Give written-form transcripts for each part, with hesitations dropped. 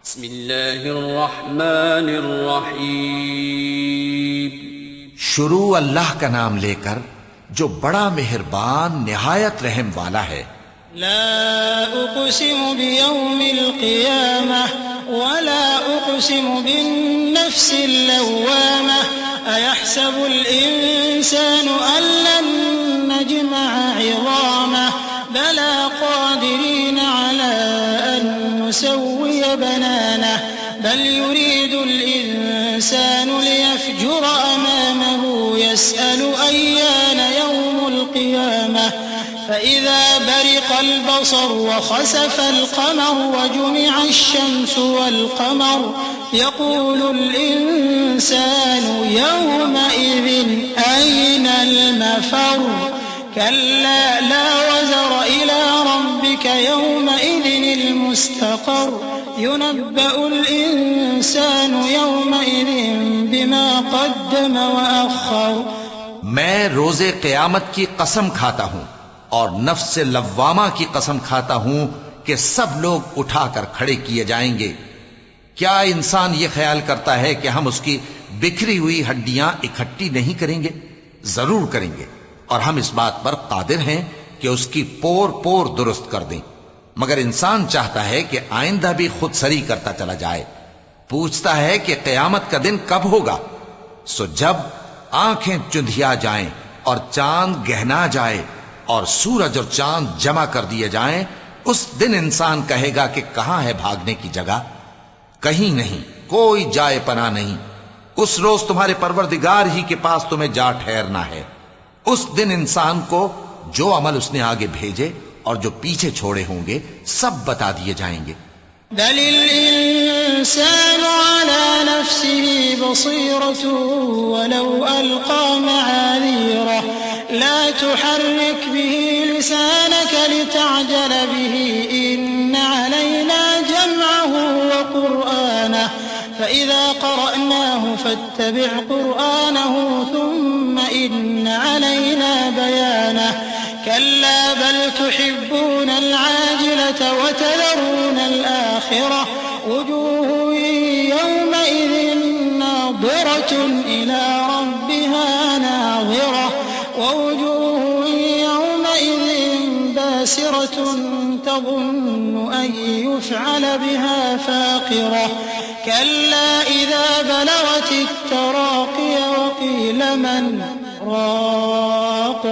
بسم اللہ الرحمن الرحیم. شروع اللہ کا نام لے کر جو بڑا مہربان نہایت رحم والا ہے. لا اقسم بیوم القیامہ ولا اقسم بالنفس اللوامہ ایحسب الانسان ان لن نجمع عظامہ بلا قادرین علی ان نسوی بنانہ بل يريد الإنسان ليفجر أمامه يسأل أيان يوم القيامة فإذا برق البصر وخسف القمر وجمع الشمس والقمر يقول الإنسان يومئذ أين المفر كلا لا وزر إلى ربك يومئذ المستقر ينبأ الإنسان يومئذ بما قدم وأخر. میں روز قیامت کی قسم کھاتا ہوں اور نفس لوامہ کی قسم کھاتا ہوں کہ سب لوگ اٹھا کر کھڑے کیے جائیں گے. کیا انسان یہ خیال کرتا ہے کہ ہم اس کی بکھری ہوئی ہڈیاں اکٹھی نہیں کریں گے؟ ضرور کریں گے، اور ہم اس بات پر قادر ہیں کہ اس کی پور پور درست کر دیں. مگر انسان چاہتا ہے کہ آئندہ بھی خود سری کرتا چلا جائے. پوچھتا ہے کہ قیامت کا دن کب ہوگا. سو جب آنکھیں چندھیا جائیں اور چاند گہنا جائے اور سورج اور چاند جمع کر دیے جائیں، اس دن انسان کہے گا کہ کہاں ہے بھاگنے کی جگہ؟ کہیں نہیں، کوئی جائے پناہ نہیں. اس روز تمہارے پروردگار ہی کے پاس تمہیں جا ٹھہرنا ہے. اس دن انسان کو جو عمل اس نے آگے بھیجے اور جو پیچھے چھوڑے ہوں گے سب بتا دیے جائیں گے. بل الإنسان على نفسه بصيرة ولو ألقى معاذيره لا تحرك به لسانك لتعجل به إن علينا جمعه وقرآنه فإذا قرأناه فاتبع قرآنه ثم إن علينا بيانه كلا بل تحبون العاجلة وتذرون الآخرة وجوه يومئذ ناظرة إلى ربها ناظرة ووجوه يومئذ باسرة تظن أن يفعل بها فاقرة كلا إذا بلغت التراقي وقيل من راق.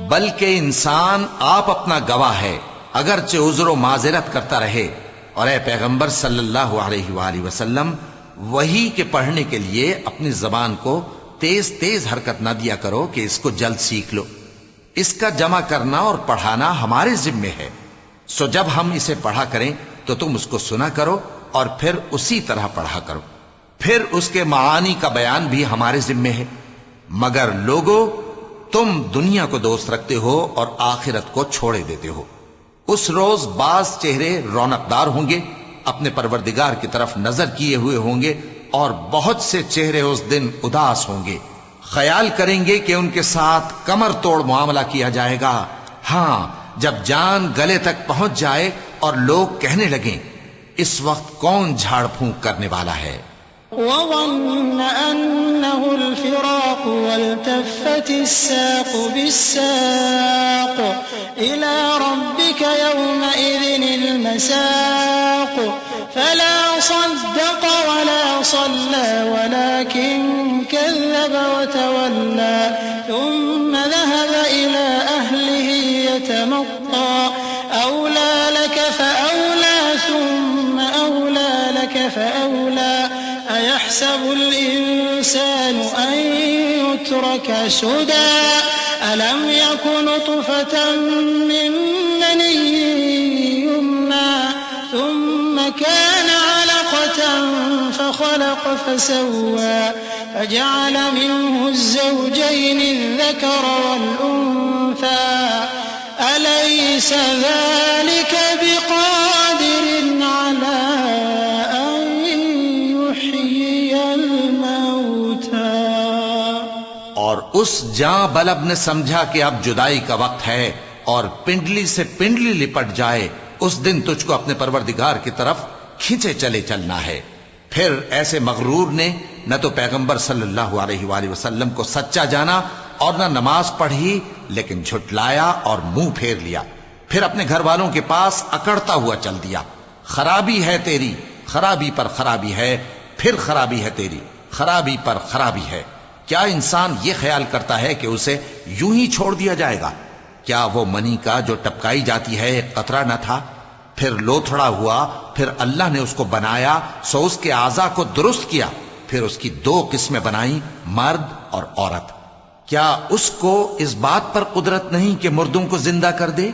بلکہ انسان آپ اپنا گواہ ہے، اگرچہ عذر و معذرت کرتا رہے. اور اے پیغمبر صلی اللہ علیہ وآلہ وسلم، وحی کے پڑھنے کے لیے اپنی زبان کو تیز تیز حرکت نہ دیا کرو کہ اس کو جلد سیکھ لو. اس کا جمع کرنا اور پڑھانا ہمارے ذمے ہے. سو جب ہم اسے پڑھا کریں تو تم اس کو سنا کرو اور پھر اسی طرح پڑھا کرو. پھر اس کے معانی کا بیان بھی ہمارے ذمے ہے. مگر لوگوں، تم دنیا کو دوست رکھتے ہو اور آخرت کو چھوڑے دیتے ہو. اس روز بعض چہرے رونقدار ہوں گے، اپنے پروردگار کی طرف نظر کیے ہوئے ہوں گے، اور بہت سے چہرے اس دن اداس ہوں گے. خیال کریں گے کہ ان کے ساتھ کمر توڑ معاملہ کیا جائے گا. ہاں، جب جان گلے تک پہنچ جائے اور لوگ کہنے لگیں اس وقت کون جھاڑ پھونک کرنے والا ہے. وظن أنه الفراق والتفت الساق بالساق إلى ربك يومئذ المساق فلا صدق ولا صلى ولكن كذب وتولى ثم ذهب إلى أهله يتمطى أولى لك فأولى ثم أولى لك فأولى أيحسب الإنسان أن يترك سدى ألم يكن نطفة من مني يمنى ثم كان علقة فخلق فسوى فجعل منه الزوجين الذكر والأنثى أليس ذلك بقادر على اور اس جاں بلب نے سمجھا کہ اب جدائی کا وقت ہے اور پنڈلی سے پنڈلی لپٹ جائے. اس دن تجھ کو اپنے پروردگار کی طرف کھینچے چلے چلنا ہے۔ پھر ایسے مغرور نے نہ تو پیغمبر صلی اللہ علیہ وآلہ وسلم کو سچا جانا اور نہ نماز پڑھی، لیکن جھٹلایا اور منہ پھیر لیا، پھر اپنے گھر والوں کے پاس اکڑتا ہوا چل دیا۔ خرابی ہے تیری، خرابی پر خرابی ہے، پھر خرابی ہے تیری، خرابی پر خرابی ہے۔ کیا انسان یہ خیال کرتا ہے کہ اسے یوں ہی چھوڑ دیا جائے گا؟ کیا وہ منی کا جو ٹپکائی جاتی ہے ایک قطرہ نہ تھا، پھر لوتھڑا ہوا، پھر اللہ نے اس کو بنایا سو اس کے اعضاء کو درست کیا، پھر اس کی دو قسمیں بنائیں، مرد اور عورت۔ کیا اس کو اس بات پر قدرت نہیں کہ مردوں کو زندہ کر دے؟